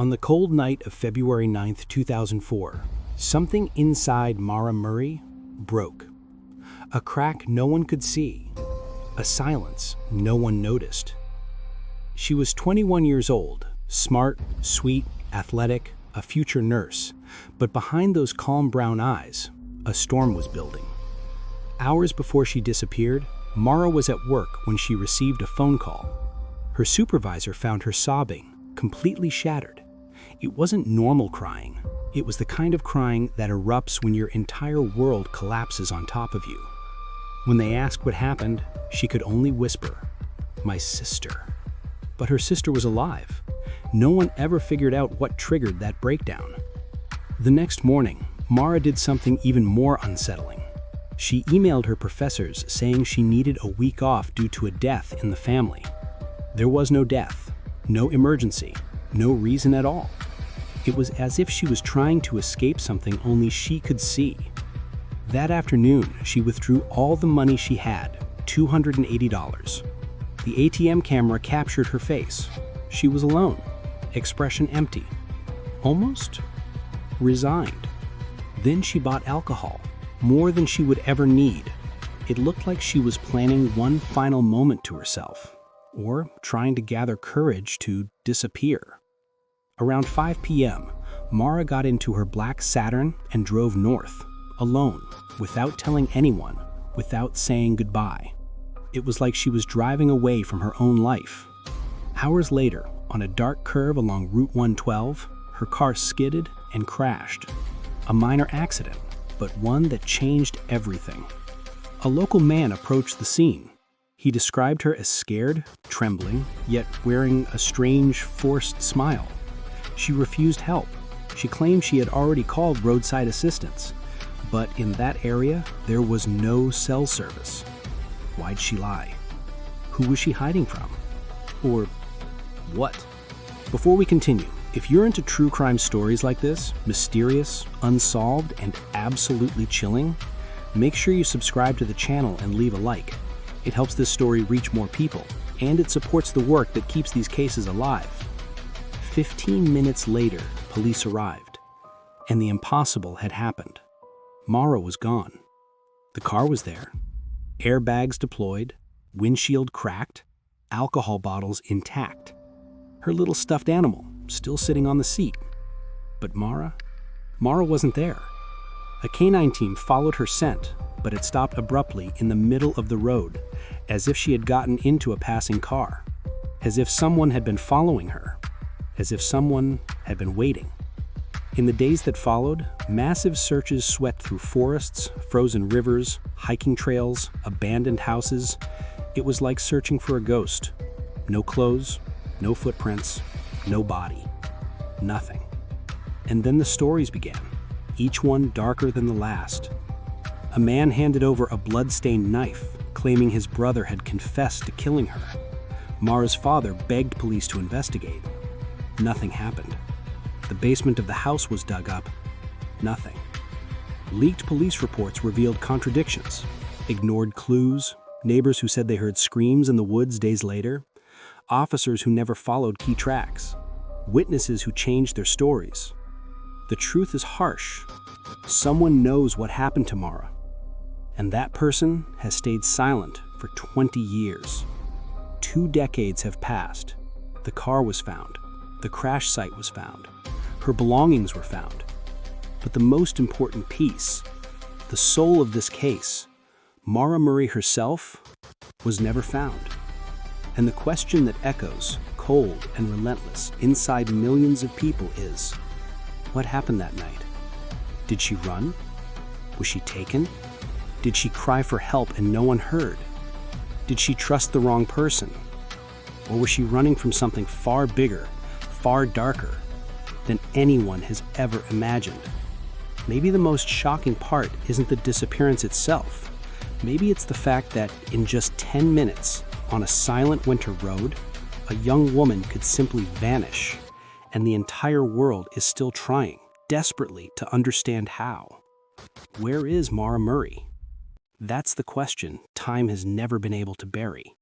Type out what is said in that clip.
On the cold night of February 9th, 2004, something inside Maura Murray broke. A crack no one could see, a silence no one noticed. She was 21 years old, smart, sweet, athletic, a future nurse, but behind those calm brown eyes, a storm was building. Hours before she disappeared, Maura was at work when she received a phone call. Her supervisor found her sobbing, completely shattered. It wasn't normal crying. It was the kind of crying that erupts when your entire world collapses on top of you. When they asked what happened, she could only whisper, "My sister." But her sister was alive. No one ever figured out what triggered that breakdown. The next morning, Maura did something even more unsettling. She emailed her professors saying she needed a week off due to a death in the family. There was no death, no emergency, no reason at all. It was as if she was trying to escape something only she could see. That afternoon, she withdrew all the money she had, $280. The ATM camera captured her face. She was alone, expression empty, almost resigned. Then she bought alcohol, more than she would ever need. It looked like she was planning one final moment to herself, or trying to gather courage to disappear. Around 5 p.m., Maura got into her black Saturn and drove north, alone, without telling anyone, without saying goodbye. It was like she was driving away from her own life. Hours later, on a dark curve along Route 112, her car skidded and crashed. A minor accident, but one that changed everything. A local man approached the scene. He described her as scared, trembling, yet wearing a strange, forced smile. She refused help. She claimed she had already called roadside assistance, but in that area, there was no cell service. Why'd she lie? Who was she hiding from? Or what? Before we continue, if you're into true crime stories like this, mysterious, unsolved, and absolutely chilling, make sure you subscribe to the channel and leave a like. It helps this story reach more people, and it supports the work that keeps these cases alive. 15 minutes later, police arrived, and the impossible had happened. Maura was gone. The car was there. Airbags deployed, windshield cracked, alcohol bottles intact. Her little stuffed animal still sitting on the seat. But Maura wasn't there. A canine team followed her scent, but it stopped abruptly in the middle of the road, as if she had gotten into a passing car, as if someone had been following her, as if someone had been waiting. In the days that followed, massive searches swept through forests, frozen rivers, hiking trails, abandoned houses. It was like searching for a ghost. No clothes, no footprints, no body, nothing. And then the stories began, each one darker than the last. A man handed over a blood-stained knife, claiming his brother had confessed to killing her. Maura's father begged police to investigate. Nothing happened. The basement of the house was dug up. Nothing. Leaked police reports revealed contradictions, ignored clues, neighbors who said they heard screams in the woods days later, officers who never followed key tracks, witnesses who changed their stories. The truth is harsh. Someone knows what happened to Maura, and that person has stayed silent for 20 years. 2 decades have passed. The car was found. The crash site was found. Her belongings were found. But the most important piece, the soul of this case, Maura Murray herself, was never found. And the question that echoes, cold and relentless, inside millions of people is, what happened that night? Did she run? Was she taken? Did she cry for help and no one heard? Did she trust the wrong person? Or was she running from something far bigger, far darker than anyone has ever imagined? Maybe the most shocking part isn't the disappearance itself. Maybe it's the fact that in just 10 minutes, on a silent winter road, a young woman could simply vanish, and the entire world is still trying, desperately, to understand how. Where is Maura Murray? That's the question time has never been able to bury.